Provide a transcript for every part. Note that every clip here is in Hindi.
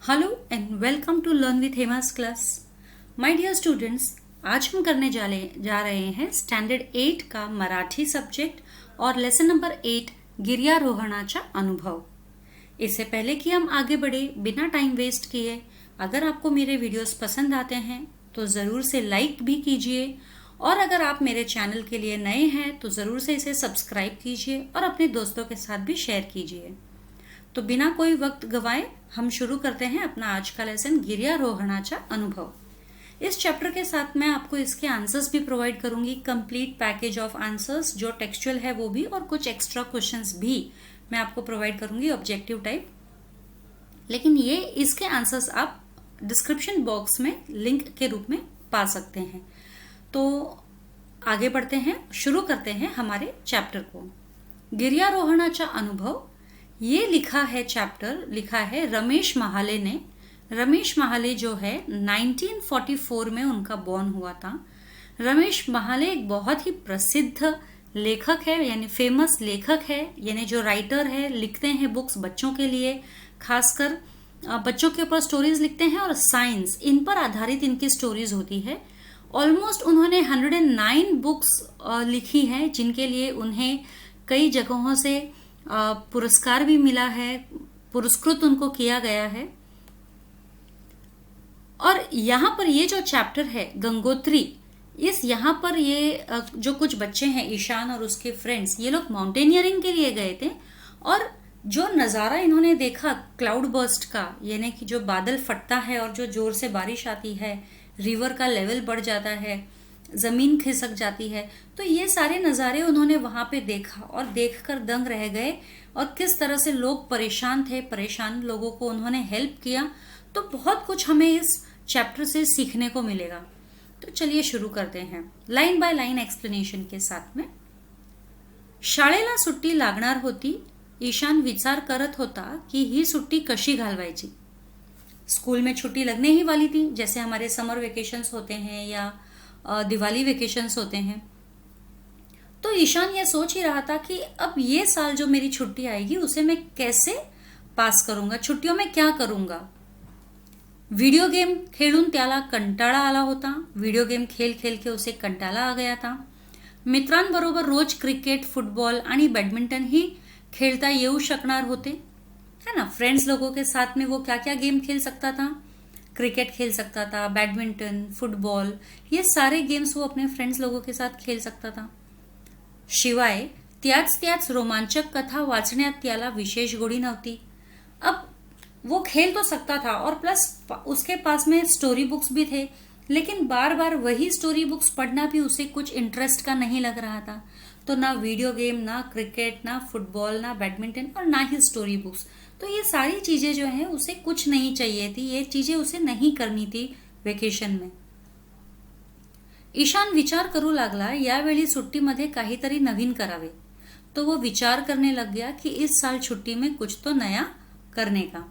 Hello and welcome to learn with Hema's class. My dear students, आज हम करने जा रहे हैं स्टैंडर्ड 8 का मराठी सब्जेक्ट और लेसन नंबर 8 गिर्यारोहणाचा अनुभव। इससे पहले कि हम आगे बढ़े बिना टाइम वेस्ट किए, अगर आपको मेरे वीडियोस पसंद आते हैं तो ज़रूर से लाइक भी कीजिए और अगर आप मेरे चैनल के लिए नए हैं तो ज़रूर से इसे सब्सक्राइब कीजिए और अपने दोस्तों के साथ भी शेयर कीजिए। तो बिना कोई वक्त गवाए हम शुरू करते हैं अपना आज का लेसन गिर्यारोहणाचा अनुभव। इस चैप्टर के साथ मैं आपको इसके आंसर्स भी प्रोवाइड करूंगी, कंप्लीट पैकेज ऑफ आंसर्स जो टेक्सचुअल है वो भी, और कुछ एक्स्ट्रा क्वेश्चंस भी मैं आपको प्रोवाइड करूंगी ऑब्जेक्टिव टाइप। लेकिन ये इसके आंसर्स आप डिस्क्रिप्शन बॉक्स में लिंक के रूप में पा सकते हैं। तो आगे बढ़ते हैं, शुरू करते हैं हमारे चैप्टर को। गिर्यारोहणाचा अनुभव, ये लिखा है चैप्टर, लिखा है रमेश महाले ने। रमेश महाले जो है 1944 में उनका बॉर्न हुआ था। रमेश महाले एक बहुत ही प्रसिद्ध लेखक है, यानी फेमस लेखक है, यानी जो राइटर है, लिखते हैं बुक्स बच्चों के लिए, खासकर बच्चों के ऊपर स्टोरीज लिखते हैं और साइंस, इन पर आधारित इनकी स्टोरीज होती है। ऑलमोस्ट उन्होंने 109 बुक्स लिखी हैं जिनके लिए उन्हें कई जगहों से पुरस्कार भी मिला है, पुरस्कृत उनको किया गया है। और यहाँ पर ये जो चैप्टर है गंगोत्री, इस यहाँ पर ये जो कुछ बच्चे हैं, ईशान और उसके फ्रेंड्स, ये लोग माउंटेनियरिंग के लिए गए थे और जो नज़ारा इन्होंने देखा क्लाउड बर्स्ट का, यानी कि जो बादल फटता है और जो जोर से बारिश आती है, रिवर का लेवल बढ़ जाता है, जमीन खिसक जाती है, तो ये सारे नज़ारे उन्होंने वहां पे देखा और देखकर दंग रह गए। और किस तरह से लोग परेशान थे, परेशान लोगों को उन्होंने हेल्प किया। तो बहुत कुछ हमें इस चैप्टर से सीखने को मिलेगा। तो चलिए शुरू करते हैं लाइन बाय लाइन एक्सप्लेनेशन के साथ में। शाळेला सुट्टी लागणार होती। ईशान विचार करत होता कि ही सुट्टी कशी घालवायची। स्कूल में छुट्टी लगने ही वाली थी, जैसे हमारे समर वेकेशंस होते हैं या दिवाली वेकेशंस होते हैं। तो ईशान ये सोच ही रहा था कि अब ये साल जो मेरी छुट्टी आएगी उसे मैं कैसे पास करूंगा, छुट्टियों में क्या करूंगा। व्हिडिओ गेम खेळून त्याला कंटाळा आला होता। व्हिडिओ गेम खेल खेल के उसे कंटाळा आ गया था। मित्रांबरोबर रोज क्रिकेट, फुटबॉल आणि बैडमिंटन ही खेलता येऊ शकणार होते, है ना। फ्रेंड्स लोगों के साथ में वो क्या क्या गेम खेल सकता था, क्रिकेट खेल सकता था, बैडमिंटन, फुटबॉल, ये सारे गेम्स वो अपने फ्रेंड्स लोगों के साथ खेल सकता था। शिवाय त्याच रोमांचक कथा वाचण्यात त्याला विशेष गोडी नव्हती। अब वो खेल तो सकता था और प्लस उसके पास में स्टोरी बुक्स भी थे, लेकिन बार बार वही स्टोरी बुक्स पढ़ना भी उसे कुछ इंटरेस्ट का नहीं लग रहा था। तो ना वीडियो गेम, ना क्रिकेट, ना फुटबॉल, ना बैडमिंटन और ना ही स्टोरी बुक्स। तो ये सारी चीजें जो हैं उसे कुछ नहीं चाहिए थी, ये चीजें उसे नहीं करनी थी वेकेशन में। ईशान विचार करू लागला यावेळी सुट्टीमध्ये काहीतरी नवीन करावे। तो वो विचार करने लग गया कि इस साल छुट्टी में कुछ तो नया करने का।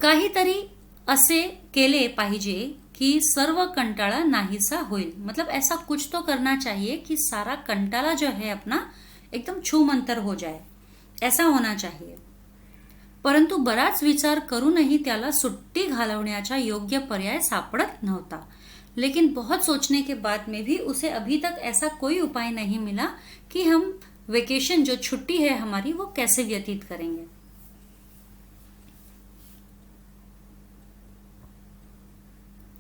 काहीतरी असे केले पाहिजे कि सर्व कंटाळा नाहीसा होईल। मतलब ऐसा कुछ तो करना चाहिए कि सारा कंटाळा जो है अपना एकदम छूमंतर हो जाए, ऐसा होना चाहिए। परंतु बराच विचार करूनही त्याला सुट्टी घालवण्याचा योग्य पर्याय सापडत नव्हता। लेकिन बहुत सोचने के बाद में भी उसे अभी तक ऐसा कोई उपाय नहीं मिला कि हम वेकेशन, जो छुट्टी है हमारी, वो कैसे व्यतीत करेंगे।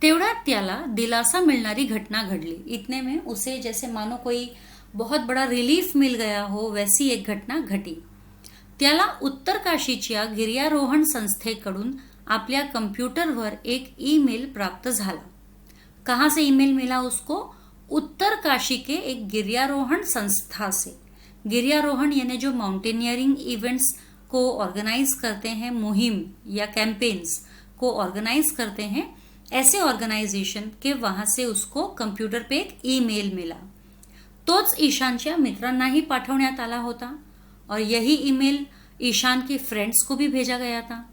तेवढ्यात त्याला दिलासा मिळणारी घटना घडली। इतने में उसे जैसे मानो कोई बहुत बड़ा रिलीफ मिल गया हो, वैसी एक घटना घटी। त्याला उत्तरकाशीच्या गिर्यारोहण संस्थेकडून आपल्या कंप्यूटरवर एक ईमेल प्राप्त झाला। कहाँ से ईमेल मिला उसको? उत्तरकाशी के एक गिर्यारोहण संस्था से। गिर्यारोहण यानी जो माउंटेनियरिंग इवेंट्स को ऑर्गेनाइज करते हैं, मुहिम या कैंपेन्स को ऑर्गेनाइज करते हैं, ऐसे ऑर्गेनाइजेशन के वहां से उसको कंप्यूटर पे एक ईमेल मिला। तोच ईशानच्या मित्रांनाही पाठवण्यात आला होता और यही ईमेल ईशान के फ्रेंड्स को भी भेजा गया था।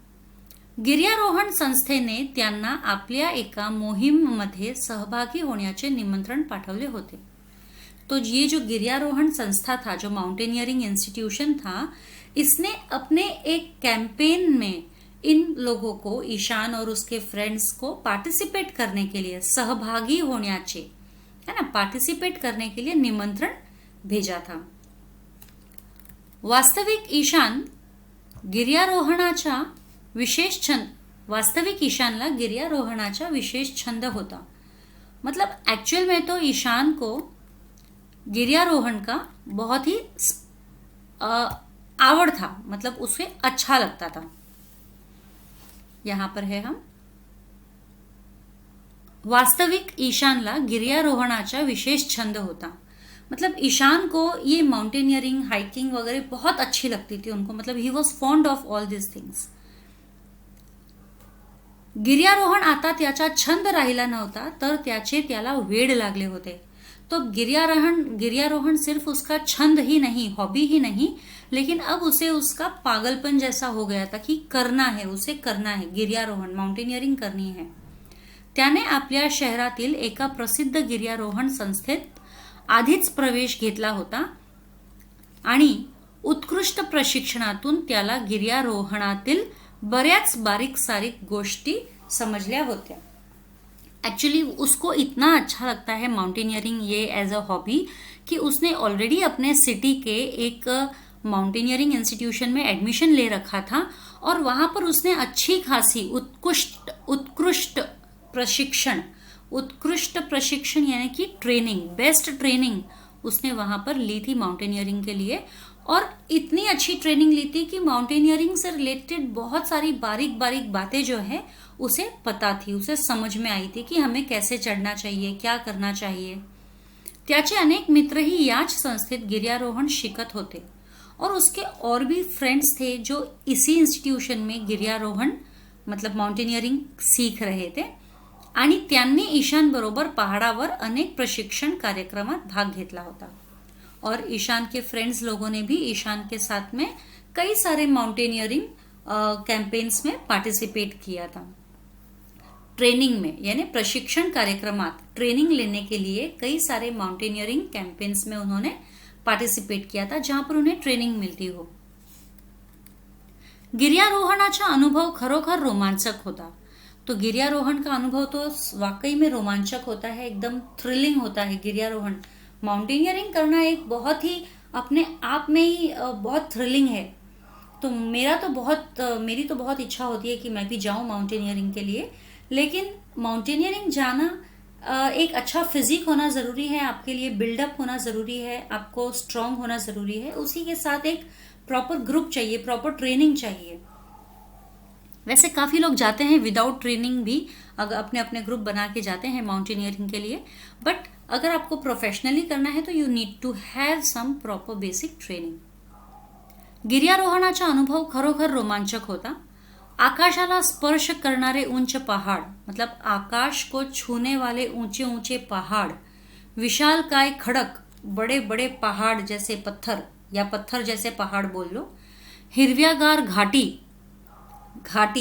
गिर्यारोहण संस्थेने त्यांना आपल्या एका मोहीममध्ये सहभागी होण्याचे निमंत्रण पाठवले होते। तो ये जो गिर्यारोहण संस्था था, जो माउंटेनियरिंग इंस्टीट्यूशन था, इसने अपने एक कैंपेन में इन लोगों को, ईशान और उसके फ्रेंड्स को पार्टिसिपेट करने के लिए, सहभागी होण्याचे, है ना, पार्टिसिपेट करने के लिए निमंत्रण भेजा था. वास्तविक ईशान गिर्यारोहणाचा विशेष छंद, वास्तविक ईशानला गिर्यारोहणाचा विशेष छंद होता. मतलब एक्चुअल में तो ईशान को गिर्यारोहण का बहुत ही आवड़ था, मतलब उसे अच्छा लगता था. यहां पर है हम, वास्तविक ईशानला गिर्यारोहणाचा विशेष छंद होता. मतलब ईशान को ये माउंटेनियरिंग, हाइकिंग वगैरह बहुत अच्छी लगती थी उनको. मतलब he was fond of all this things. गिर्यारोहण आता त्याचा छंद राहिला नव्हता, तर त्याला वेड लागले होते. तो गिर्यारोहण सिर्फ उसका छंद ही नहीं, हॉबी ही नहीं, लेकिन अब उसे उसका पागलपन जैसा हो गया था कि करना है, उसे करना है, गिर्यारोहण, माउंटेनियरिंग करनी है. त्याने आपल्या शहरातील एका प्रसिद्ध गिर्यारोहण संस्थेत आधीच प्रवेश घेतला होता आणि उत्कृष्ट प्रशिक्षणातून त्याला गिर्यारोहणातील बऱ्याच बारीक सारीक गोष्टी समझलिया होत्या. एक्चुअली उसको इतना अच्छा लगता है माउंटेनियरिंग ये एज अ हॉबी कि उसने ऑलरेडी अपने सिटी के एक माउंटेनियरिंग इंस्टीट्यूशन में एडमिशन ले रखा था और वहां पर उसने अच्छी खासी उत्कृष्ट प्रशिक्षण यानी कि ट्रेनिंग, बेस्ट ट्रेनिंग उसने वहां पर ली थी माउंटेनियरिंग के लिए. और इतनी अच्छी ट्रेनिंग ली थी कि माउंटेनियरिंग से रिलेटेड बहुत सारी बारीक बारीक बातें जो है उसे पता थी, उसे समझ में आई थी कि हमें कैसे चढ़ना चाहिए, क्या करना चाहिए. त्याचे अनेक मित्रही याच संस्थेत गिर्यारोहण शिकत होते और उसके और भी फ्रेंड्स थे जो इसी इंस्टीट्यूशन में गिर्यारोहण मतलब माउंटेनियरिंग सीख रहे थे आणि त्यांनी ईशान बरोबर पहाडावर अनेक प्रशिक्षण कार्यक्रमात भाग घेतला होता. और ईशान के फ्रेंड्स लोगों ने भी ईशान के साथ में कई सारे माउंटेनियरिंग कैंपेन्स में पार्टिसिपेट किया था. ट्रेनिंग में यानी प्रशिक्षण कार्यक्रमात ट्रेनिंग लेने के लिए कई सारे माउंटेनियरिंग कैंपेन्स में उन्होंने पार्टिसिपेट किया था जहां पर उन्हें ट्रेनिंग मिलती हो. गिर्यारोहणाचा अनुभव खरोखर रोमांचक होता. तो गिर्यारोहण का अनुभव तो वाकई में रोमांचक होता है, एकदम थ्रिलिंग होता है. गिर्यारोहण, माउंटेनियरिंग करना एक बहुत ही अपने आप में ही बहुत थ्रिलिंग है. तो मेरी तो बहुत इच्छा होती है कि मैं भी जाऊं माउंटेनियरिंग के लिए. लेकिन माउंटेनियरिंग जाना एक अच्छा फिजिक होना ज़रूरी है आपके लिए, बिल्डअप होना ज़रूरी है, आपको स्ट्रांग होना ज़रूरी है. उसी के साथ एक प्रॉपर ग्रुप चाहिए, प्रॉपर ट्रेनिंग चाहिए. वैसे काफ़ी लोग जाते हैं विदाउट ट्रेनिंग भी, अगर अपने अपने ग्रुप बना के जाते हैं माउंटेनियरिंग के लिए. बट अगर आपको प्रोफेशनली करना है तो you need to have some proper basic training. गिर्यारोहणाचा अनुभव खरोखर रोमांचक होता. आकाशाला स्पर्श करणारे उंच पहाड़, मतलब आकाश को छूने वाले ऊंचे ऊंचे पहाड़, विशालकाय खड़क, बड़े बड़े पहाड़ जैसे पत्थर या पत्थर जैसे पहाड़ बोल लो, हिरव्यागार घाटी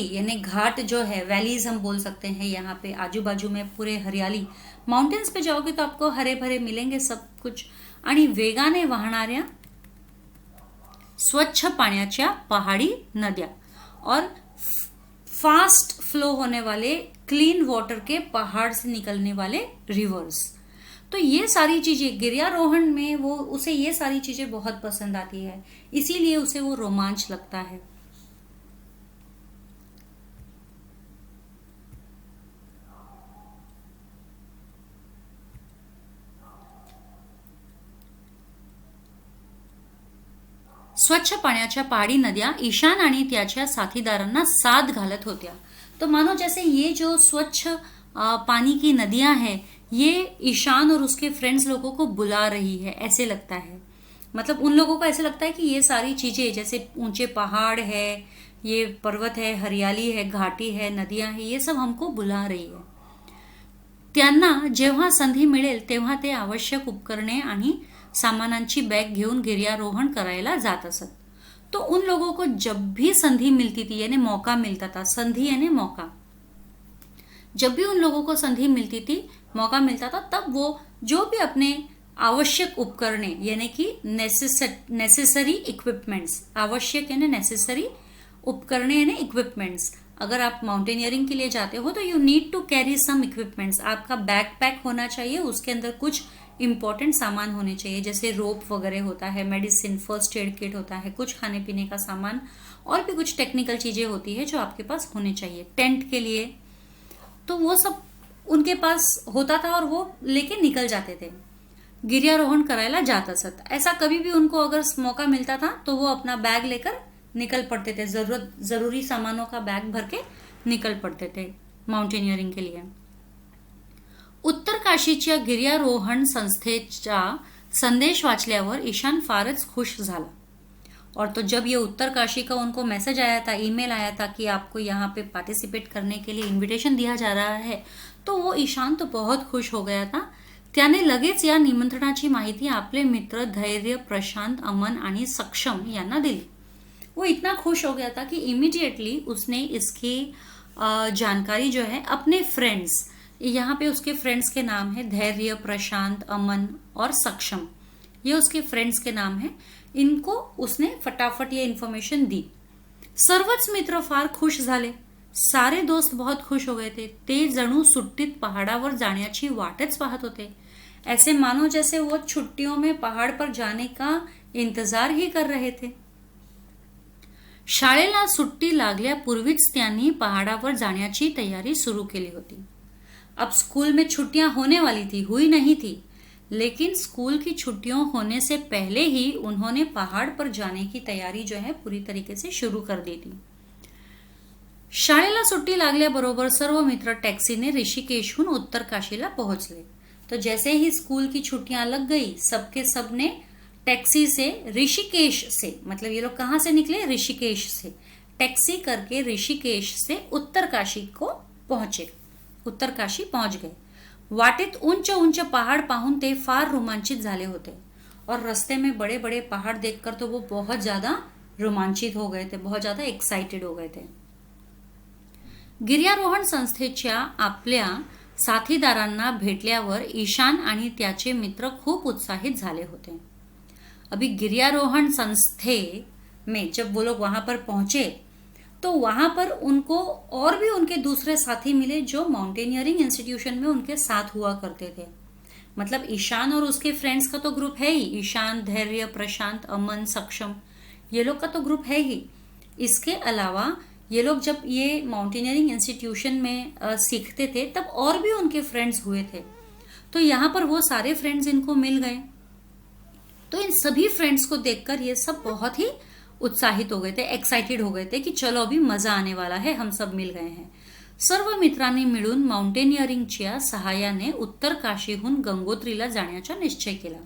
यानी घाट जो है, वैलीज हम बोल सकते हैं. यहाँ पे आजू बाजू में पूरे हरियाली, माउंटेन्स पे जाओगे तो आपको हरे भरे मिलेंगे सब कुछ. आणि वेगाने वाहणाऱ्या स्वच्छ पाण्याच्या पहाड़ी नद्या और फास्ट फ्लो होने वाले क्लीन वाटर के पहाड़ से निकलने वाले रिवर्स. तो ये सारी चीजें गिर्यारोहण में उसे ये सारी चीजें बहुत पसंद आती है, इसीलिए उसे वो रोमांच लगता है. स्वच्छ पाण्याच्या पहाड़ी नदियां ईशान आणि त्याच्या साथीदारांना साथ घालत होत्या. तो मानो जैसे ये जो स्वच्छ पानी की नदियां हैं ये ईशान और उसके फ्रेंड्स लोगों को बुला रही है, ऐसे लगता है. मतलब उन लोगों को ऐसे लगता है कि ये सारी चीजें जैसे ऊंचे पहाड़ है, ये पर्वत है, हरियाली है, घाटी है, नदियां है, ये सब हमको बुला रही है. त्यांना जेव्हा संधी मिळेल तेव्हा ते आवश्यक उपकरणे आणि सामानांची बैग घेऊन गिर्यारोहण करायला जात असत. तो उन लोगों को जब भी संधि मिलती थी, यानी मौका मिलता था, संधि यानी मौका, जब भी उन लोगों को संधि मिलती थी, मौका मिलता था, तब वो जो भी अपने आवश्यक उपकरणे यानी कि नेसेसरी इक्विपमेंट्स, आवश्यक यानी नेसेसरी उपकरण यानी इक्विपमेंट्स। अगर आप माउंटेनियरिंग के लिए जाते हो तो you need to carry some equipments. आपका बैकपैक होना चाहिए, उसके अंदर कुछ इंपॉर्टेंट सामान होने चाहिए, जैसे रोप वगैरह होता है, मेडिसिन, फर्स्ट एड किट होता है, कुछ खाने पीने का सामान, और भी कुछ टेक्निकल चीजें होती है जो आपके पास होने चाहिए टेंट के लिए। तो वो सब उनके पास होता था और वो लेके निकल जाते थे, गिर्यारोहण करायला जात असत। ऐसा कभी भी उनको अगर मौका मिलता था तो वो अपना बैग लेकर निकल पड़ते थे, जरूरी सामानों का बैग भर के निकल पड़ते थे माउंटेनियरिंग के लिए। उत्तर काशीच्या गिर्यारोहण संस्थेचा संदेश वाचल्यावर ईशान फारच खुश झाला। और तो जब ये उत्तर काशी का उनको मैसेज आया था, ईमेल आया था कि आपको यहाँ पे पार्टिसिपेट करने के लिए इन्विटेशन दिया जा रहा है, तो वो ईशान तो बहुत खुश हो गया था। त्याने लगेच या निमंत्रणाची माहिती आपले मित्र धैर्य, प्रशांत, अमन आणि सक्षम यांना दिली। वो इतना खुश हो गया था कि इमीडिएटली उसने इसकी जानकारी जो है अपने फ्रेंड्स, यहाँ पे उसके फ्रेंड्स के नाम है धैर्य, प्रशांत, अमन और सक्षम, ये उसके फ्रेंड्स के नाम है, इनको उसने फटाफट ये इन्फॉर्मेशन दी। सर्वच मित्र फार खुश झाले, सारे दोस्त बहुत खुश हो गए थे। ते जणू सुट्टीत पहाडावर जाण्याची वाटच पाहत होते, ऐसे मानो जैसे वो छुट्टियों में पहाड़ पर जाने का इंतजार ही कर रहे थे। शाळेला सुट्टी लागल्यापूर्वीच त्यांनी पहाडावर जाण्याची तैयारी शुरू केली होती। अब स्कूल में छुट्टियां होने वाली थी, हुई नहीं थी, लेकिन स्कूल की छुट्टियों होने से पहले ही उन्होंने पहाड़ पर जाने की तैयारी जो है पूरी तरीके से शुरू कर दी थी। शाळेला सुट्टी लागल्याबरोबर सर्व मित्र टॅक्सीने ऋषिकेशहून उत्तर काशीला पोहोचले। तो जैसे ही स्कूल की छुट्टियां लग गई, सबके सब ने टैक्सी से ऋषिकेश से, मतलब ये लोग कहाँ से निकले, ऋषिकेश से, टैक्सी करके ऋषिकेश से उत्तर काशी को पहुंचे, उत्तर काशी पहुंच गए। वाटेत उंच उंच पहाड़ पाहून ते फार रोमांचित झाले होते, और रास्ते में बड़े बड़े पहाड़ देखकर तो वो बहुत ज्यादा रोमांचित हो गए थे, बहुत ज्यादा एक्साइटेड हो गए थे। गिर्यारोहण संस्थेच्या आपल्या साथीदारांना भेटल्यावर ईशान आणि त्याचे मित्र खूप उत्साहित झाले होते। अभी गिर्यारोहण संस्थे में जब वो लोग वहां पर पहुंचे तो वहां पर उनको और भी उनके दूसरे साथी मिले जो माउंटेनियरिंग इंस्टीट्यूशन में उनके साथ हुआ करते थे। मतलब ईशान और उसके फ्रेंड्स का तो ग्रुप है ही, ईशान, धैर्य, प्रशांत, अमन, सक्षम, ये लोग का तो ग्रुप है ही। इसके अलावा ये लोग जब ये माउंटेनियरिंग इंस्टीट्यूशन में सीखते थे तब और भी उनके फ्रेंड्स हुए थे, तो यहाँ पर वो सारे फ्रेंड्स इनको मिल गए। तो इन सभी फ्रेंड्स को देखकर ये सब बहुत ही उत्साहित हो गए थे, एक्साइटेड हो गए थे कि चलो अभी मजा आने वाला है, हम सब मिल गए हैं। सर्व मित्रांनी मिळून माउंटेनियरिंगच्या सहाय्याने उत्तर काशीहून गंगोत्रीला जाण्याचा निश्चय केला।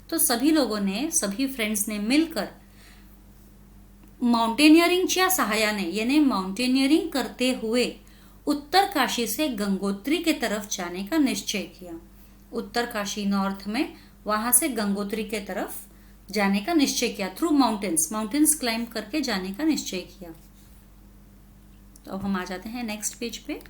तो सभी लोगों ने, सभी फ्रेंड्स ने मिलकर माउंटेनियरिंगच्या सहाय्याने यानी माउंटेनियरिंग करते हुए उत्तर काशी से गंगोत्री के तरफ जाने का निश्चय किया। उत्तर काशी नॉर्थ में, वहां से गंगोत्री के तरफ जाने का निश्चय किया, थ्रू माउंटेन्स क्लाइंब करके जाने का निश्चय किया। तो अब हम आ जाते हैं नेक्स्ट पेज पे।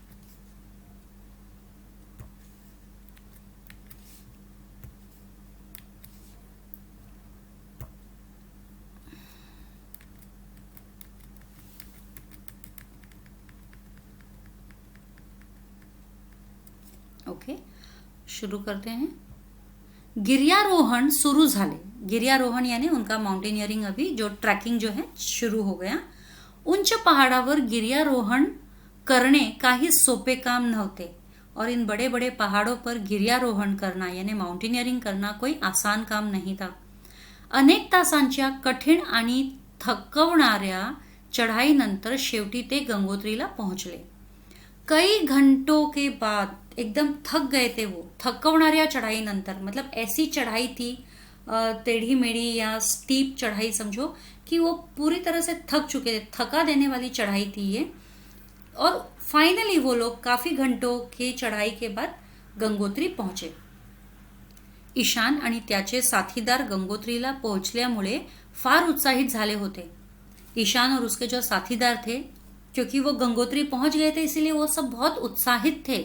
ओके, शुरू करते हैं। गिर्यारोहण शुरू झाले, गिर्यारोहण यानी उनका माउंटेनियरिंग अभी जो ट्रैकिंग जो है शुरू हो गया। उंच पहाडावर गिर्यारोहण करणे काही सोपे काम नव्हते, और इन बड़े बड़े पहाड़ों पर गिर्यारोहण करना यानी माउंटेनियरिंग करना कोई आसान काम नहीं था। अनेक तासांच्या कठीण आणि थकवणाऱ्या चढाईनंतर शेवटी ते गंगोत्रीला पहुंचले। कई घंटों के बाद एकदम थक गए थे वो, थकवणाऱ्या चढ़ाई नंतर, मतलब ऐसी चढ़ाई थी टेढ़ी मेढ़ी या स्टीप चढ़ाई समझो कि वो पूरी तरह से थक चुके थे, थका देने वाली चढ़ाई थी ये। और फाइनली वो लोग काफी घंटों की चढ़ाई के बाद गंगोत्री पहुंचे। ईशान आणि त्याचे साथीदार गंगोत्रीला पोहोचल्यामुळे फार उत्साहित झाले होते। ईशान और उसके जो साथीदार थे, क्योंकि वो गंगोत्री पहुंच गए थे इसीलिए वो सब बहुत उत्साहित थे,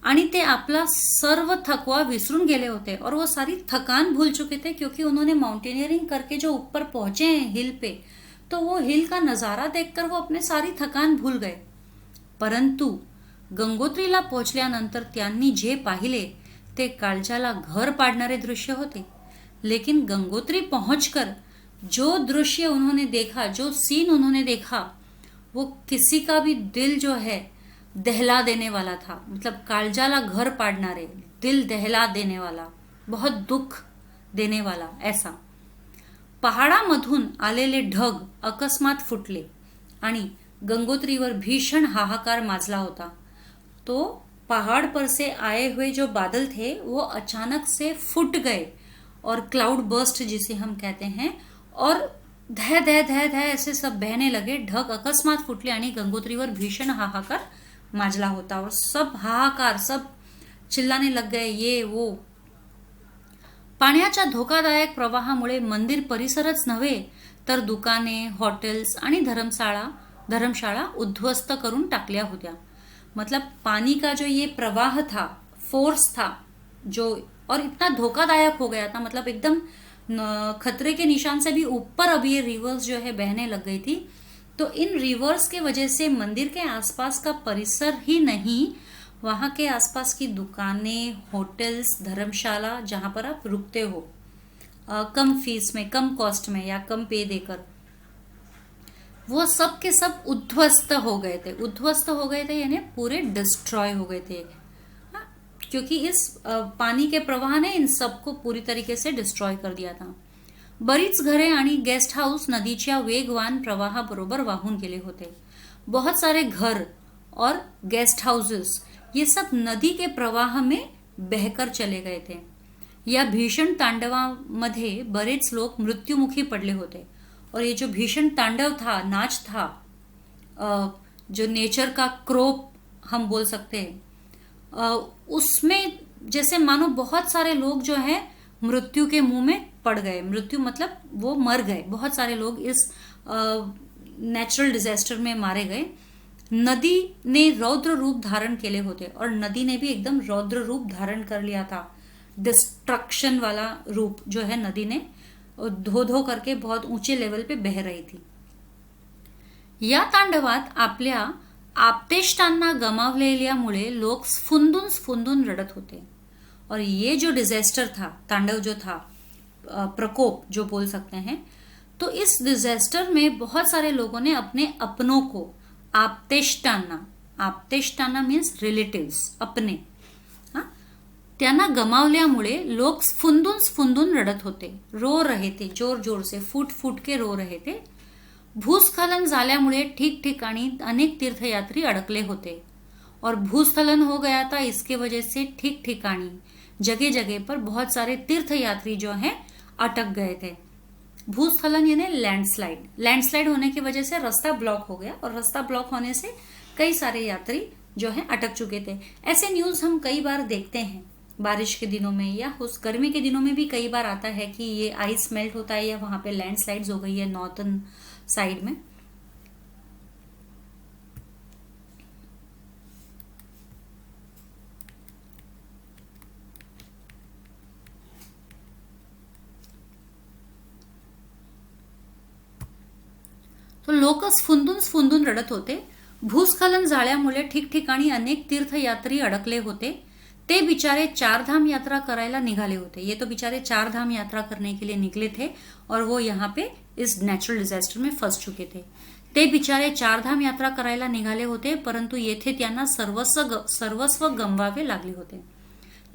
आणि ते आपला सर्व थकवा विसरून गेले होते और वो सारी थकान भूल चुके थे, क्योंकि उन्होंने माउंटेनियरिंग करके जो ऊपर पहुंचे हैं हिल पे, तो वो हिल का नजारा देखकर वो अपने सारी थकान भूल गए. परंतु गंगोत्रीला पोहोचल्यानंतर त्यांनी जे पाहिले ते काळजाला घर पाडणारे दृश्य होते. लेकिन गंगोत्री पहुंचकर जो दृश्य उन्होंने देखा, जो सीन उन्होंने देखा, वो किसी का भी दिल जो है दहला देने वाला था. मतलब काळजाला घर पाडणारे, दिल दहला देने वाला, बहुत दुख देने वाला ऐसा. पहाडामधून आलेले ढग अकस्मात फुटले आणि गंगोत्रीवर भीषण हाहाकार माजला होता. तो पहाड़ पर से आए हुए जो बादल थे वो अचानक से फूट गए और क्लाउड बर्स्ट जिसे हम कहते हैं, और धय धय धय धय ऐसे सब बहने लगे. ढग अकस्मात फुटले आणि गंगोत्रीवर भीषण हाहाकार माजला होता और सब हाहाकार, सब चिल्लाने लग गए ये वो. पाण्याच्या धोकादायक प्रवाहामुळे मंदिर परिसरच नव्हे तर दुकाने, हॉटेल्स आणि धर्मशाळा उद्ध्वस्त करून टाकल्या होत्या. मतलब पानी का जो ये प्रवाह था, फोर्स था जो, और इतना धोखादायक हो गया था, मतलब एकदम खतरे के निशान से भी ऊपर अब ये रिवर्स जो है बहने लग गई थी. तो इन रिवर्स के वजह से मंदिर के आसपास का परिसर ही नहीं, वहां के आसपास की दुकानें, होटल्स, धर्मशाला जहां पर आप रुकते हो कम फीस में, कम कॉस्ट में या कम पे देकर, वो सब के सब उद्ध्वस्त हो गए थे. उद्ध्वस्त हो गए थे यानी पूरे डिस्ट्रॉय हो गए थे. हाँ, क्योंकि इस पानी के प्रवाह ने इन सबको पूरी तरीके से डिस्ट्रॉय कर दिया था. बरीच घरे आणि गेस्ट हाऊस नदीच्या वेगवान प्रवाहाबरोबर वाहून गेले होते. बहुत सारे घर और गेस्ट हाउसेस ये सब नदी के प्रवाह में बहकर चले गए थे. या भीषण तांडवामध्ये बरेच लोग मृत्युमुखी पडले होते. और ये जो भीषण तांडव था, नाच था, जो नेचर का क्रोप हम बोल सकते हैं, उसमें जैसे मानो बहुत सारे लोग जो है मृत्यु के मुंह में पड़ गए. मृत्यु मतलब वो मर गए. बहुत सारे लोग इस नेचुरल डिजास्टर में मारे गए. नदी ने रौद्र रूप धारण केले होते और नदी ने भी एकदम रौद्र रूप धारण कर लिया था. डिस्ट्रक्शन वाला रूप जो है नदी ने धो धो करके बहुत ऊंचे लेवल पे बह रही थी. या तांडवात आपल्या आप्तेष्टांना गमावलेल्यामुळे लोक स्फुंदून स्फुंदून रडत होते. और ये जो डिजास्टर था, तांडव जो था, प्रकोप जो बोल सकते हैं, तो इस डिजास्टर में बहुत सारे लोगों ने अपने अपनों को, आप्तेष्टांना मीन्स रिलेटिव्स, अपने, त्यांना गमावल्यामुळे लोक स्फुंदून स्फुंदून रडत होते, रो रहे थे, जोर जोर से फूट फूट के रो रहे थे. भूस्खलन झाल्यामुळे ठिकठिकाणी अनेक तीर्थयात्री अडकले होते. और भूस्खलन हो गया था, इसके वजह से ठीक ठिकानी जगह जगह पर बहुत सारे तीर्थयात्री जो हैं अटक गए थे. भूस्खलन यानी लैंडस्लाइड. लैंडस्लाइड होने की वजह से रास्ता ब्लॉक हो गया और रास्ता ब्लॉक होने से कई सारे यात्री जो हैं अटक चुके थे. ऐसे न्यूज हम कई बार देखते हैं बारिश के दिनों में, या उस गर्मी के दिनों में भी कई बार आता है कि ये आइस मेल्ट होता है या वहां पे लैंडस्लाइड्स हो गई है नॉर्थन साइड में. तो लोक स्फुंदून स्फुंदून रडत होते. भूस्खलन झाल्यामुळे ठिकठिकाणी अनेक तीर्थयात्री अडकले होते. ते बिचारे चारधाम यात्रा करायला निघाले होते. ये तो बिचारे चारधाम यात्रा करने के लिए निकले थे और वो यहाँ पे इस नेचुरल डिजास्टर में फंस चुके थे. ते बिचारे चारधाम यात्रा करायला निघाले होते, परंतु येथे त्यांना सर्वस्व गमवावे लागले होते.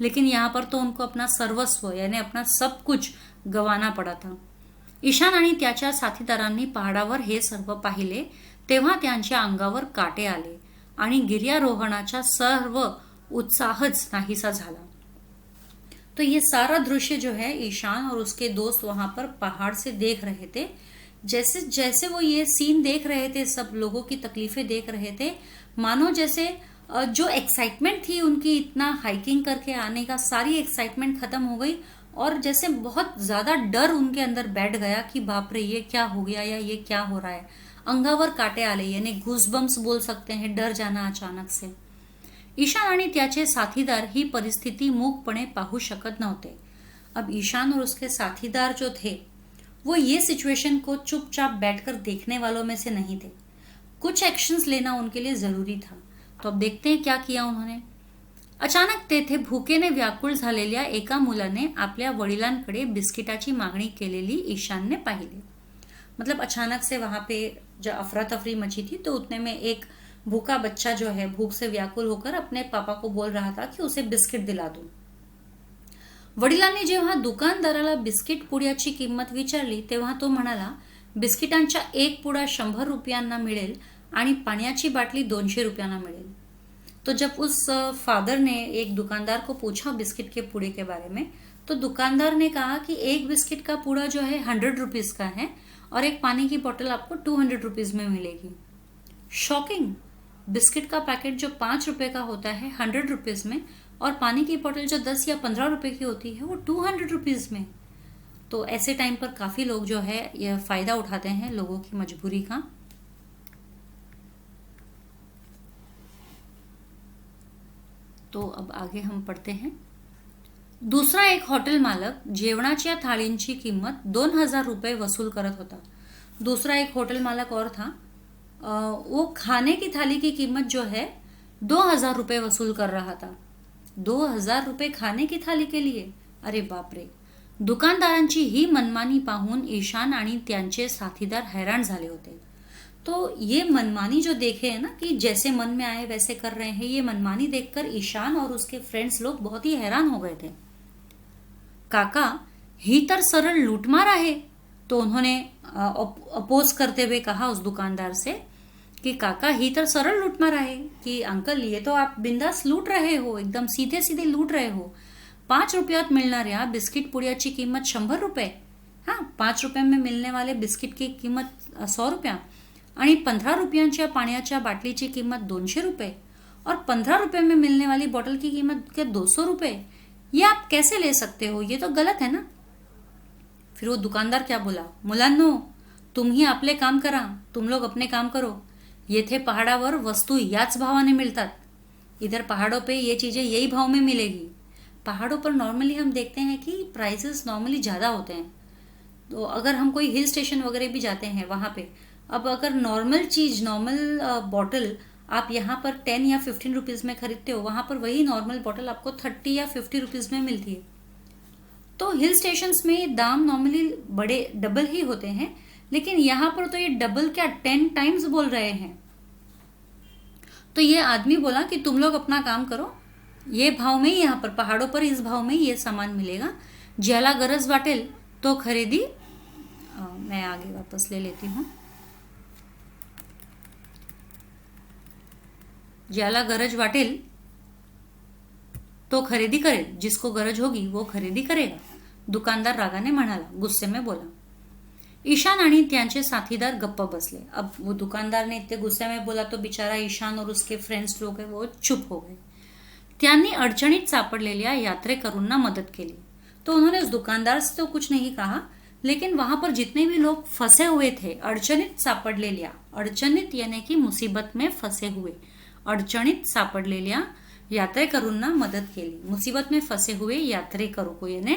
लेकिन यहाँ पर तो उनको अपना सर्वस्व यानी अपना सब कुछ गंवाना पड़ा था. ईशान आणि त्याच्या साथीदारांनी पहाडावर हे सर्व पाहिले तेव्हा त्यांच्या अंगावर काटे आले आणि गिर्यारोहणाचा सर्व उत्साहच नाहीसा झाला. तो ये सारा दृश्य जो है ईशान और उसके दोस्त वहां पर पहाड़ से देख रहे थे. जैसे जैसे वो ये सीन देख रहे थे, सब लोगों की तकलीफें देख रहे थे, मानो जैसे जो एक्साइटमेंट थी उनकी इतना हाइकिंग करके आने का, सारी एक्साइटमेंट खत्म हो गई और जैसे बहुत ज्यादा डर उनके अंदर बैठ गया कि बाप रे ये क्या हो गया या ये क्या हो रहा है. अंगावर काटे आले यानी घूसबम्स बोल सकते हैं, डर जाना अचानक से. ईशान आणि त्याचे साथीदार ही परिस्थिती मूकपणे पाहू शकत नव्हते. अब ईशान और उसके साथीदार जो थे वो ये सिचुएशन को चुपचाप बैठकर देखने वालों में से नहीं थे। कुछ एक्शंस लेना उनके लिए जरूरी था। तो अब देखते हैं क्या किया उन्होंने। अचानक तेथे भुकेने व्याकुळ झालेल्या एका मुलाने आपल्या वडिलांकडे बिस्किटाची मागणी केलेली ईशानने पाहिले। मतलब अचानक से वहां पे जो अफरा तफरी मची थी, तो उतने में एक भूखा बच्चा जो है भूख से व्याकुल होकर अपने पापा को बोल रहा था की उसे बिस्किट दिला दो। वडिलांनी जेव्हा दुकानदाराला बिस्किट पुड्याची किंमत विचारली तेव्हा तो म्हणाला, बिस्किटांचा एक पुडा 100 रुपयांना मिळेल आणि पाण्याची बाटली 200 रुपयांना मिळेल। तो जब उस फादर ने एक दुकानदार को पूछा बिस्किट के पुड़े के बारे में, तो दुकानदार ने कहा कि एक बिस्किट का पुड़ा जो है 100 रुपीज का है और एक पानी की बोतल आपको 200 रुपीज में मिलेगी। शॉकिंग! बिस्किट का पैकेट जो 5 रुपए का होता है 100 रुपीज में, और पानी की बोतल जो 10 या 15 रुपए की होती है वो 200 रुपीज में। तो ऐसे टाइम पर काफी लोग जो है यह फायदा उठाते हैं लोगों की मजबूरी का। तो अब आगे हम पढ़ते हैं। दूसरा एक हॉटेल मालक जेवणाच्या थाळींची किंमत 2000 रुपये वसूल करत होता। दूसरा एक होटल मालक और था, वो खाने की थाली की कीमत जो है 2000 रुपये वसूल कर रहा था। 2000 रुपये खाने की थाली के लिए? अरे बाप रे! दुकानदारांची ही मनमानी पाहून ईशान आणि त्यांचे साथीदार हैरान झाले होते। तो ये मनमानी जो देखे है ना कि जैसे मन में आए वैसे कर रहे हैं, ये मनमानी देखकर ईशान और उसके फ्रेंड्स लोग बहुत ही हैरान हो गए थे। काका, ही तर सरल लूटमार आहे। तो उन्होंने अपोज करते हुए कहा उस दुकानदार से कि काका, ही तर सरल लूटमार आहे, कि अंकल ये तो आप बिंदास लूट रहे हो, एकदम सीधे सीधे लूट रहे हो। 5 रुपयात मिळणाऱ्या बिस्किट पुड्याची किंमत 100 रुपये। हाँ, 5 रुपये में मिलने वाले बिस्किट की कीमत 100 रुपया आणि 15 रुपयांच्या पाण्याच्या बाटलीची कीमत 200 रुपये और 15 रुपये में मिलने वाली बोतल की कीमत क्या 200 रुपये? ये आप कैसे ले सकते हो? ये तो गलत है ना। फिर वो दुकानदार क्या बोला, मुलांनो, तुम्ही आपले काम करा, तुम लोग अपने काम करो। येथे पहाड़ावर वस्तू याच भावाने मिळतात। इधर पहाड़ों पे ये चीजें यही भाव में मिलेगी। पहाड़ों पर नॉर्मली हम देखते हैं कि प्राइसेस नॉर्मली ज्यादा होते हैं। तो अगर हम कोई हिल स्टेशन वगैरह भी जाते हैं वहां पे, अब अगर नॉर्मल चीज, नॉर्मल बॉटल आप यहाँ पर 10 या 15 रुपीज में खरीदते हो, वहां पर वही नॉर्मल बॉटल आपको 30 या 50 रुपीज में मिलती है। तो हिल स्टेशंस में दाम नॉर्मली बड़े डबल ही होते हैं, लेकिन यहाँ पर तो ये डबल क्या 10 टाइम्स बोल रहे हैं। तो ये आदमी बोला कि तुम लोग अपना काम करो, ये भाव में ही यहाँ पर पहाड़ों पर इस भाव में ये सामान मिलेगा। ज्याला गरज वाटेल तो खरीदी। मैं आगे वापस ले लेती हूँ। ज्याला गरज वाटेल तो खरेदी करेल, जिसको गरज होगी वो खरेदी करेगा, दुकानदार रागाने म्हणाला, गुस्से में बोला। ईशान आणि त्यांचे साथीदार गप्प बसले। अब वो दुकानदार ने इतने गुस्से में बोला तो बेचारा ईशान और उसके फ्रेंड्स लोग हैं वो चुप हो गए। त्यांनी अडचणीत सापडलेल्या यात्रेकरूंना मदत केली। तो उन्होंने उस दुकानदार से तो कुछ नहीं कहा, लेकिन वहां पर जितने भी लोग फंसे हुए थे, अडचणीत सापडलेल्या, अडचणीत यानी कि मुसीबत में फंसे हुए, अडचणीत सापडलेल्या यात्रेकरूंना मदत केली। मुसीबत में फंसे हुए यात्रेकरू को यानी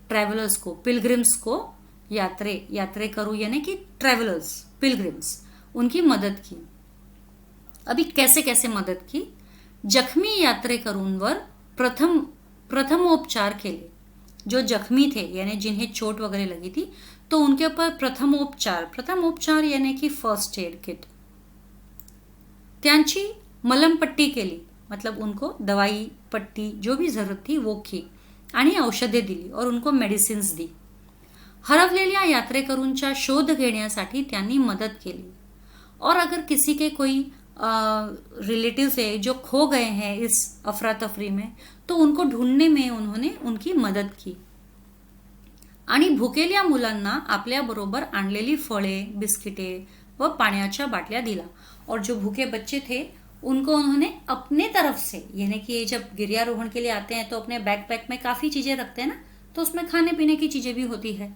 ट्रैवलर्स को, पिलग्रिम्स को, यात्रेकरू यानी कि ट्रैवलर्स, पिलग्रिम्स, उनकी मदद की। अभी कैसे कैसे मदत की? जखमी यात्रेकरूंवर प्रथमोपचार केले। जो जख्मी थे यानी जिन्हें चोट वगैरह लगी थी, तो उनके ऊपर प्रथमोपचार यानी कि फर्स्ट एड किट। त्यांची मलमपट्टी केली, मतलब उनको दवाई पट्टी जो भी जरूरत थी वो की आणि औषधे दिली और उनको मेडिसिन्स दी। हरवलेल्या यात्रेकरूंचा शोध घेण्यासाठी त्यांनी मदत केली। और अगर किसी के कोई रिलेटिव्स है जो खो गए हैं इस अफरा तफरी में, तो उनको ढूंढने में उन्होंने उनकी मदत की। आणि भुकेल्या मुलांना आपल्या बरोबर आणलेली फळे, बिस्किटे व पाण्याच्या बाटल्या दिला। और जो भूखे बच्चे थे उनको उन्होंने अपने तरफ से, यानी कि जब गिरियारोहण के लिए आते हैं तो अपने बैकपैक में काफी चीजें रखते हैं ना, तो उसमें खाने पीने की चीजें भी होती है,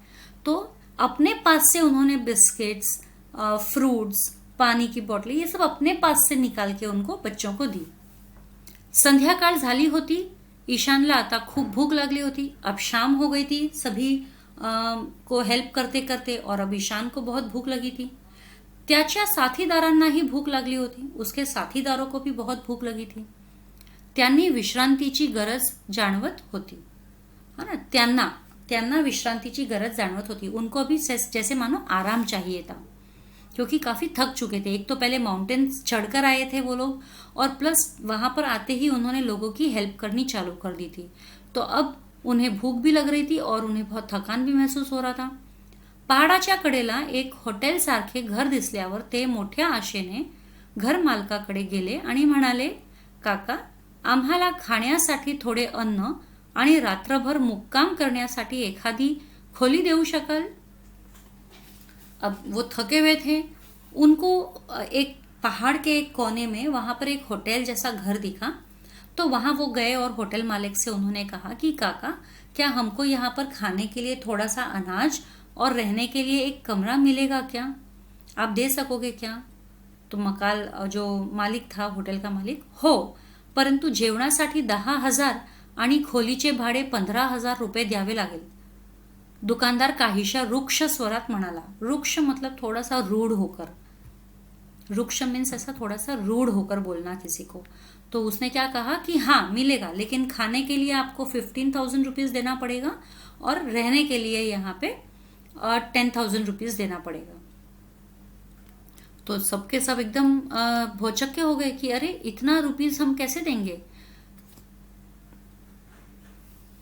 तो अपने पास से उन्होंने बिस्किट्स, फ्रूट्स, पानी की बोतलें, ये सब अपने पास से निकाल के उनको बच्चों को दी। संध्याकाळ झाली होती। ईशानला आता खूप भूक लागली होती। अब शाम हो गई थी। सभी को हेल्प करते करते, और अब ईशान को बहुत भूक लगी थी. त्याच्या साथीदारांनाही भूक लागली होती. उसके साथीदारों को भी बहुत भूक लगी थी. त्यांनी विश्रांतीची गरज जाणवत होती. है ना, त्यांना विश्रांतीची गरज जाणवत होती. उनको भी जैसे मानो आराम चाहिए था, क्योंकि काफी थक चुके थे. एक तो पहले माउंटेन्स चढ़कर आए थे वो लोग, और प्लस वहां पर आते ही उन्होंने लोगों की हेल्प करनी चालू कर दी थी. तो अब उन्हें भूक भी लग रही थी और उन्हें बहुत थकान भी महसूस हो रहा था. पहाडाच्या कडेला एक हॉटेल सारखे घर दिसल्यावर ते मोठ्या आशेने घर मालकाकडे गेले आणि म्हणाले, काका, आम्हाला खाण्यासाठी थोडे अन्न आणि रात्रभर मुक्काम करण्यासाठी एखादी खोली देऊ शकाल. अब वो थके हुए थे. उनको एक पहाड़ के एक कोने में वहां पर एक होटल जैसा घर दिखा. तो वहां वो गए और होटल मालिक से उन्होंने कहा कि काका, क्या हमको यहाँ पर खाने के लिए थोड़ा सा अनाज और रहने के लिए एक कमरा मिलेगा क्या? आप दे सकोगे क्या? तो मकाल जो मालिक था, होटल का मालिक, हो, परंतु जेवणासाठी 10,000 आणि खोलीचे भाडे 15,000 रुपये द्यावे लागेल. दुकानदार काहीशा रुक्ष स्वरात म्हणाला. रुक्ष मतलब थोड़ा सा रूढ़ होकर. रुक्ष मीन्स ऐसा थोड़ा सा रूढ़ होकर बोलना किसी को. तो उसने क्या कहा कि हाँ मिलेगा, लेकिन खाने के लिए आपको 15,000 रुपीज देना पड़ेगा और रहने के लिए यहाँ पे 10,000 रुपीज देना पड़ेगा. तो सबके सब एकदम भौचक्के हो गए कि अरे इतना रुपीज हम कैसे देंगे.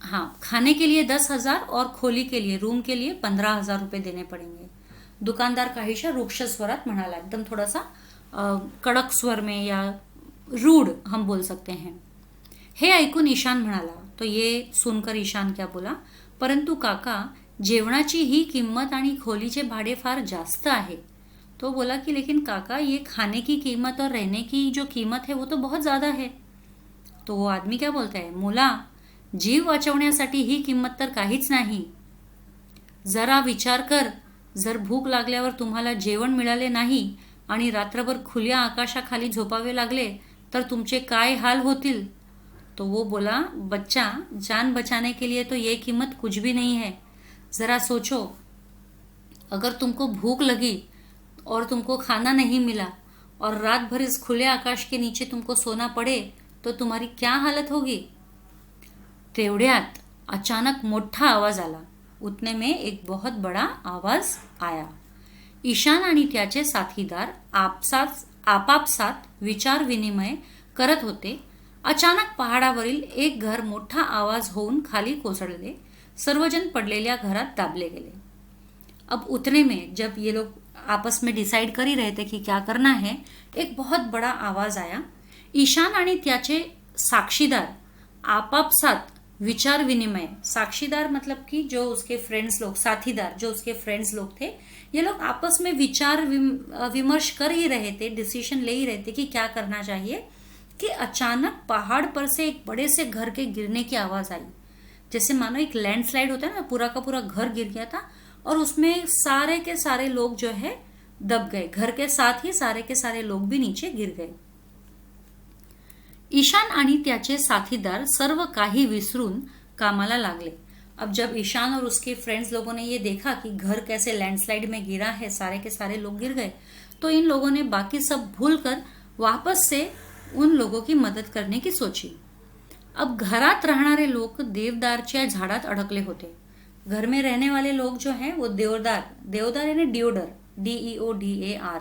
हाँ, खाने के लिए 10,000 और खोली के लिए, रूम के लिए 15,000 रुपये देने पड़ेंगे. दुकानदार काहीशा रुक्ष स्वरात म्हणाला, एकदम थोड़ा सा कडक स्वर में, या रूड हम बोल सकते हैं. हे ऐकून ईशान म्हणाला. तो ये सुनकर ईशान क्या बोला, परंतु काका, जेवणाची ही किंमत आणि खोलीचे भाडे फार जास्त आहे. तो बोला कि लेकिन काका, ये खाने की कीमत और रहने की जो कीमत है वो तो बहुत ज़्यादा है. तो वो आदमी क्या बोलता है, मुला, जीव वाचवण्यासाठी ही किंमत तर काहीच नाही. जरा विचार कर, जर भूक लागल्यावर तुम्हाला जेवण मिळाले नाही आणि रात्रभर खुल्या आकाशाखाली झोपावे लागले तर तुमचे काय हाल होतील. तो वो बोला, बच्चा, जान बचाने के लिए तो ये कीमत कुछ भी नहीं है. जरा सोचो, अगर तुमको भूख लगी और तुमको खाना नहीं मिला और रात भर इस खुले आकाश के नीचे तुमको सोना पड़े तो तुम्हारी क्या हालत होगी. तेवढ्यात अचानक मोठा आवाज आला. उतने में एक बहुत बड़ा आवाज आया. ईशान आणि त्याचे साथीदार आपापसात विचार विनिमय करत होते. अचानक पहाडावरील एक घर मोठा आवाज होऊन खाली कोसळले. सर्वजण पडलेल्या घरात दाबले गेले. अब उतने में जब ये लोग आपस में डिसाइड कर ही रहे थे कि क्या करना है, एक बहुत बड़ा आवाज आया. ईशान आणि त्याचे साक्षीदार आपापसात विचार विनिमय. साक्षीदार मतलब कि जो उसके फ्रेंड्स लोग, साथीदार जो उसके फ्रेंड्स लोग थे, ये लोग आपस में विचार विमर्श कर ही रहे थे, डिसीजन ले ही रहे थे कि क्या करना चाहिए, कि अचानक पहाड़ पर से एक बड़े से घर के गिरने की आवाज आई. जैसे मानो एक लैंडस्लाइड होता है ना, पूरा का पूरा घर गिर गया था और उसमें सारे के सारे लोग जो है दब गए. घर के साथ ही सारे के सारे लोग भी नीचे गिर गए. ईशान आणि त्याचे साथीदार सर्व काही विसरून कामाला लागले. अब जब ईशान और उसके फ्रेंड्स लोगों ने ये देखा कि घर कैसे लैंडस्लाइड में गिरा है, सारे के सारे लोग गिर गए, तो इन लोगों ने बाकी सब भूलकर वापस से उन लोगों की मदद करने की सोची. अब घरात राहणारे लोक देवदारच्या झाडात अडकले होते. घर में रहने वाले लोग जो हैं वो देवदार यानी डिओडर, DEODAR,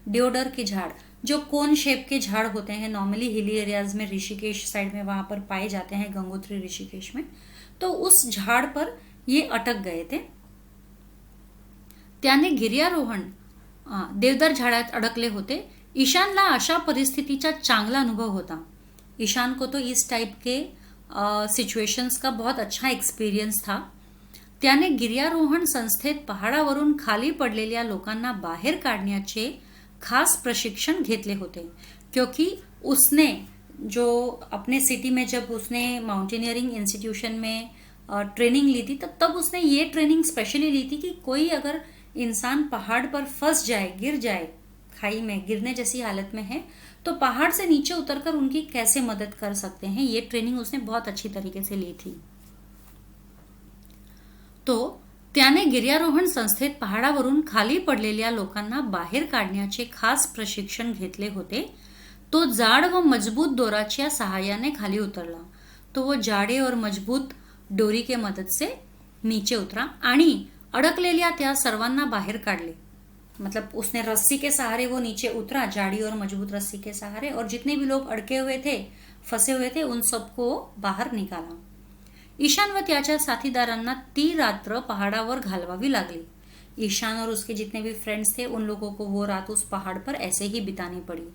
डिओडर के झाड़, जो कोन शेप के झाड़ होते हैं, नॉर्मली हिली एरियाज में, ऋषिकेश साइड में वहां पर पाए जाते हैं, गंगोत्री ऋषिकेश में. तो उस झाड़ पर ये अटक गए थे. त्याने गिर्यारोहण, देवदार झाडात अडकले होते. ईशानला अशा परिस्थितीचा चांगला अनुभव होता. ईशान को तो इस टाइप के सिच्युएशंस का बहुत अच्छा एक्सपीरियंस था. त्याने गिर्यारोहण संस्थेत पहाडावरून खाली पडलेल्या लोकांना बाहेर काढण्याचे खास प्रशिक्षण घेतले होते. क्योंकि उसने जो अपने सिटी में जब उसने माउंटेनियरिंग इंस्टीट्यूशन में ट्रेनिंग ली थी, तब उसने ये ट्रेनिंग स्पेशली ली थी कि कोई अगर इंसान पहाड़ पर फंस जाए, गिर जाए, खाई में गिरने जैसी हालत में है, तो पहाड़ से नीचे उतरकर उनकी कैसे मदद कर सकते हैं, ये ट्रेनिंग उसने बहुत अच्छी तरीके से ली थी. तो त्याने गिर्यारोहण संस्थेत पहाडावरून खाली पडलेल्या लोकांना बाहेर काढण्याचे खास प्रशिक्षण घेतले होते. तो जाड व मजबूत दोराच्या सहाय्याने खाली उतरला. तो वो जाड़े और मजबूत डोरी के मदद से नीचे उतरा आणि अडकलेल्या त्या सर्वांना बाहेर काढले. मतलब उसने रस्सी के सहारे वो नीचे उतरा, जाड़ी और मजबूत रस्सी के सहारे, और जितने भी लोग अडके हुए थे, फंसे हुए थे, उन सबको बाहर निकाला. ईशान व त्याच्या साथीदारांना ती रात्र पहाड़ावर घालवावी लागली. ईशान और उसके जितने भी फ्रेंड्स थे उन लोगों को वो रात उस पहाड़ पर ऐसे ही बितानी पड़ी.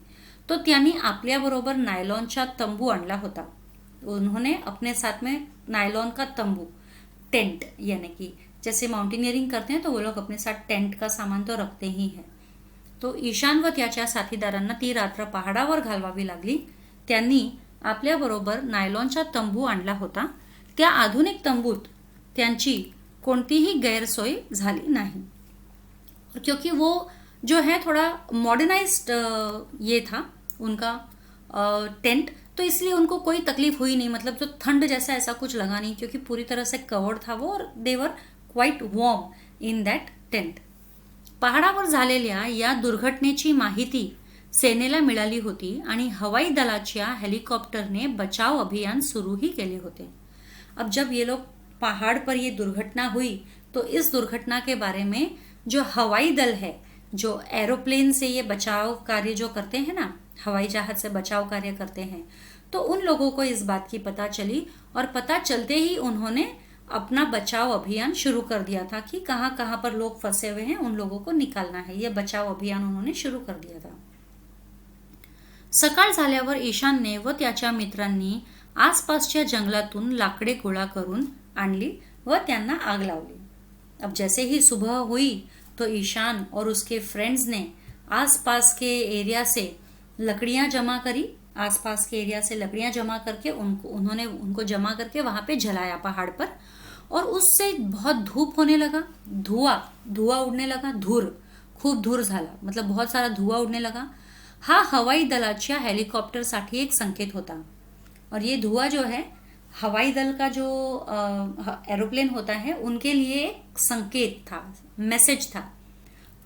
तो त्यांनी आपल्याबरोबर नायलॉनचा तंबू आणला होता. उन्होंने अपने साथ में नायलॉन का तंबू, टेंट, यानी कि जैसे माउंटेनियरिंग करते हैं तो वो लोग अपने साथ टेंट का सामान तो रखते ही है. तो ईशान व त्याच्या साथीदारांना ती रात्र पहाडावर घालवावी लागली. त्यांनी आपल्याबरोबर नायलॉनचा तंबू आणला होता. त्या आधुनिक तंबूत त्यांची कोणतीही गैरसोय झाली नाही, क्योंकि वो जो है थोड़ा मॉडर्नाइज्ड ये था उनका टेंट, तो इसलिए उनको कोई तकलीफ हुई नहीं. मतलब जो ठंड जैसा ऐसा कुछ लगा नहीं, क्योंकि पूरी तरह से कवर्ड था वो, और they were quite warm in that tent. पहाडावर झालेल्या या दुर्घटनेची माहिती सेनेला मिळाली होती आणि हवाई दलाच्या हेलिकॉप्टरने बचाव अभियान सुरूही केले होते. अब जब ये लोग पहाड़ पर ये दुर्घटना हुई तो इस दुर्घटना के बारे में जो हवाई दल है, जो एरोप्लेन से ये बचाव कार्य जो करते हैं ना, हवाई जहाज से बचाव कार्य करते हैं, तो उन लोगों को इस बात की पता चली, और पता चलते ही उन्होंने अपना बचाव अभियान शुरू कर दिया था कि कहाँ कहाँ पर लोग फंसे हुए हैं, उन लोगों को निकालना है. ये बचाव अभियान उन्होंने शुरू कर दिया था. सकाळ झाल्यावर ईशानने व त्याच्या मित्रांनी आसपासच्या जंगलातून लाकडे गोळा करून आणली व त्यांना आग लावली. अब जैसे ही सुबह हुई तो ईशान और उसके फ्रेंड्स ने आसपास के एरिया से लकड़ियां जमा करी. आसपास के एरिया से लकड़ियां जमा करके उन्होंने उनको जमा करके वहां पे जलाया पहाड़ पर, और उससे बहुत धूप होने लगा, धुआं उडने लगा, खूप धूर झाला, मतलब बहुत सारा धुआं उडने लगा. हा हवाई दलाच्या हेलिकॉप्टरसाठी एक संकेत होता. और ये धुआं जो है हवाई दल का जो एरोप्लेन होता है उनके लिए एक संकेत था, मैसेज था.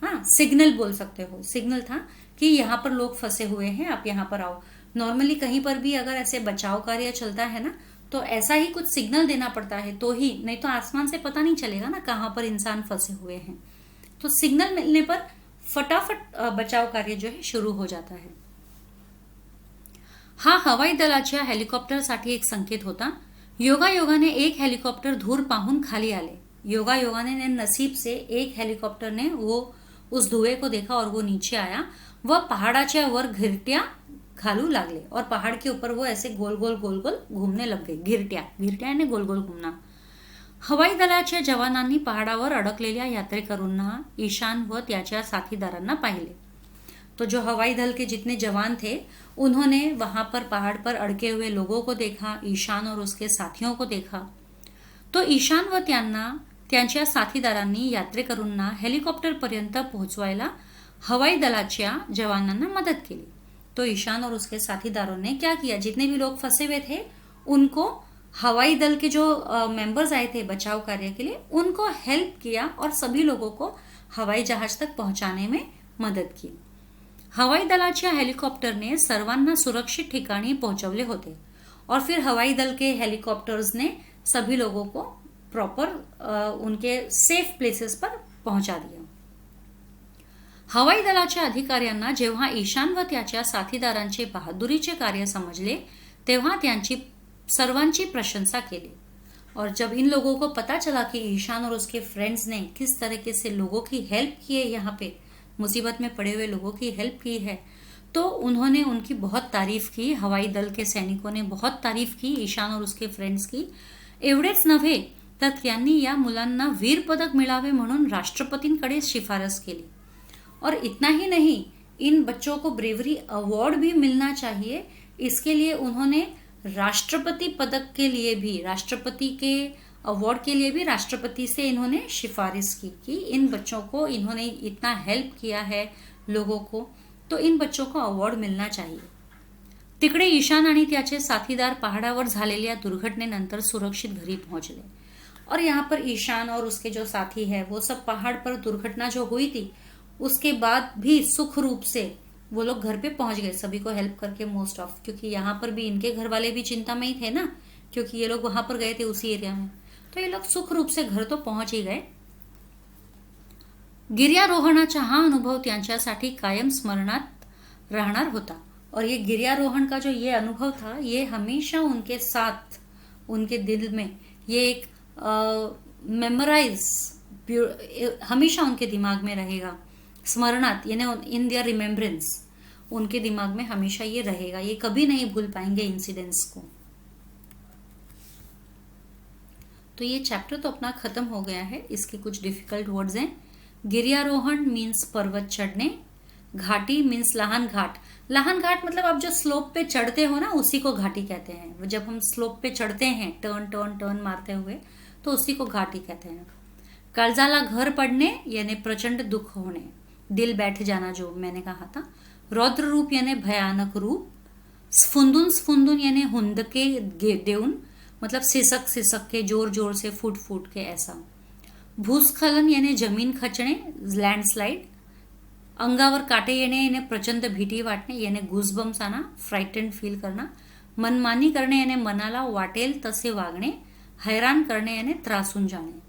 हाँ, सिग्नल बोल सकते हो, सिग्नल था कि यहाँ पर लोग फंसे हुए हैं, आप यहाँ पर आओ. नॉर्मली कहीं पर भी अगर ऐसे बचाव कार्य चलता है ना, तो ऐसा ही कुछ सिग्नल देना पड़ता है, तो ही, नहीं तो आसमान से पता नहीं चलेगा ना कहाँ पर इंसान फंसे हुए हैं. तो सिग्नल मिलने पर फटाफट बचाव कार्य जो है शुरू हो जाता है. हा हवाई दलाच्या हेलिकॉप्टरसाठी एक संकेत होता. योगायोगाने एक हेलिकॉप्टर धूर पाहून खाली आले. योगायोगाने ने नसीब से एक हेलिकॉप्टर ने वो उस धुएं को देखा और वो नीचे आया. वह पहाड़ाच्या वर घिरट्या घालू लागले, और पहाड़ के ऊपर वो ऐसे गोल गोल घूमने लग गए. घिरट्या यानी गोल गोल घूमना. हवाई दलाच्या जवानांनी पहाडावर अडकलेल्या यात्रेकरूंना, ईशान व त्याच्या साथीदारांना पाहिले. तो जो हवाई दल के जितने जवान थे उन्होंने वहां पर पहाड़ पर अड़के हुए लोगों को देखा, ईशान और उसके साथियों को देखा. तो ईशान व त्यांच्या साथीदारांनी यात्रेकरूंना हेलिकॉप्टरपर्यंत पोहोचवायला हवाई दलाच्या जवानांना मदत केली. तो ईशान और उसके साथीदारों ने क्या किया, जितने भी लोग फंसे हुए थे उनको, हवाई दल के जो मेंबर्स आए थे बचाव कार्य के लिए, उनको हेल्प किया और सभी लोगों को हवाई जहाज तक पहुंचाने में मदत की. हवाई दलाच्या हेलिकॉप्टरने सर्वांना सुरक्षित ठिकाणी पहुंचवले होते, और फिर हवाई दल के हेलिकॉप्टर्स ने सभी लोगों को प्रॉपर उनके सेफ प्लेसेस पर पहुंचा दिया. हवाई दलाच्या अधिकाऱ्यांना जेव्हा ईशान व त्याच्या साथीदारांचे बहादुरीचे कार्य समजले तेव्हा त्यांची सर्वांची प्रशंसा केली. और जब इन लोगों को पता चला कि ईशान और उसके फ्रेंड्स ने किस तरीके से लोगों की हेल्प की है, यहाँ पे मुसीबत में पड़े हुए लोगों की हेल्प की है, तो उन्होंने उनकी बहुत तारीफ की. हवाई दल के सैनिकों ने बहुत तारीफ की ईशान और उसके फ्रेंड्स की. एवढेच नव्हे तर त्यांनी या मुलांना वीर पदक मिळावे म्हणून राष्ट्रपतींकडे शिफारस केली. और इतना ही नहीं, इन बच्चों को ब्रेवरी अवार्ड भी मिलना चाहिए. इसके लिए उन्होंने राष्ट्रपति पदक के लिए भी, राष्ट्रपति के अवार्ड के लिए भी राष्ट्रपति से इन्होंने सिफारिश की कि इन बच्चों को, इन्होंने इतना हेल्प किया है लोगों को, तो इन बच्चों को अवार्ड मिलना चाहिए. तिकडे ईशान आणि त्याचे साथीदार पहाडावर झालेल्या दुर्घटनेनंतर सुरक्षित घरी पोहोचले. और यहाँ पर ईशान और उसके जो साथी है वो सब पहाड़ पर दुर्घटना जो हुई थी उसके बाद भी सुख रूप से वो लोग घर पे पहुंच गए, सभी को हेल्प करके मोस्ट ऑफ, क्योंकि यहाँ पर भी इनके घर वाले भी चिंता में ही थे ना, क्योंकि ये लोग वहां पर गए थे उसी एरिया में, तो ये लोग सुख रूप से घर तो पहुंच ही गए. गिर्यारोहणाचा हा अनुभव त्यांच्यासाठी कायम स्मरणात राहणार होता. और ये गिर्यारोहण का जो ये अनुभव था ये हमेशा उनके साथ, उनके दिल में ये एक मेमोराइज हमेशा उनके दिमाग में रहेगा. स्मरणात यानी इन दियर रिमेम्बरेंस, उनके दिमाग में हमेशा ये रहेगा, ये कभी नहीं भूल पाएंगे इंसिडेंट्स को. तो ये चैप्टर तो अपना खत्म हो गया है. इसके कुछ डिफिकल्ट वर्ड्स हैं. गिर्यारोहण मीन्स पर्वत चढ़ने, घाटी मीन्स लहान घाट. लहान घाट मतलब आप जो स्लोप पे चढ़ते हो ना उसी को घाटी कहते हैं. जब हम स्लोप पे चढ़ते हैं टर्न टर्न टर्न मारते हुए तो उसी को घाटी कहते हैं. काळजाला घर पड़ने यानी प्रचंड दुख होने, दिल बैठ जाना जो मैंने कहा था. रौद्र रूप यानी भयानक रूप. स्फुंदून स्फुंदून यानी हुंदके देऊन, मतलब सिसक सिसक के, जोर जोर से, फूट फूट के ऐसा. भूस्खलन यानी जमीन खचणे, लँडस्लाइड. अंगावर काटे येणे यानी प्रचंड भीती वाटणे यानी गुजबम्स आना, फ्राइटेंड फील करना. मनमानी करणे यानी मनाला वाटेल तसे वागणे. हैरान करणे यानी त्रासून जाने.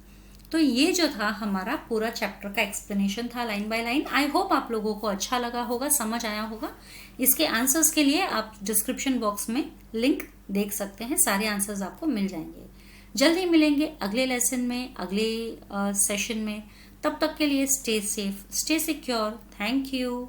तो ये जो था हमारा पूरा चैप्टर का एक्सप्लेनेशन था line by line. I hope आप लोगों को अच्छा लगा होगा, समझ आया होगा. इसके आंसर्स के लिए आप डिस्क्रिप्शन बॉक्स में लिंक देख सकते हैं, सारे आंसर्स आपको मिल जाएंगे. जल्दी मिलेंगे अगले लेसन में, अगले सेशन में. तब तक के लिए stay safe, stay secure. Thank you.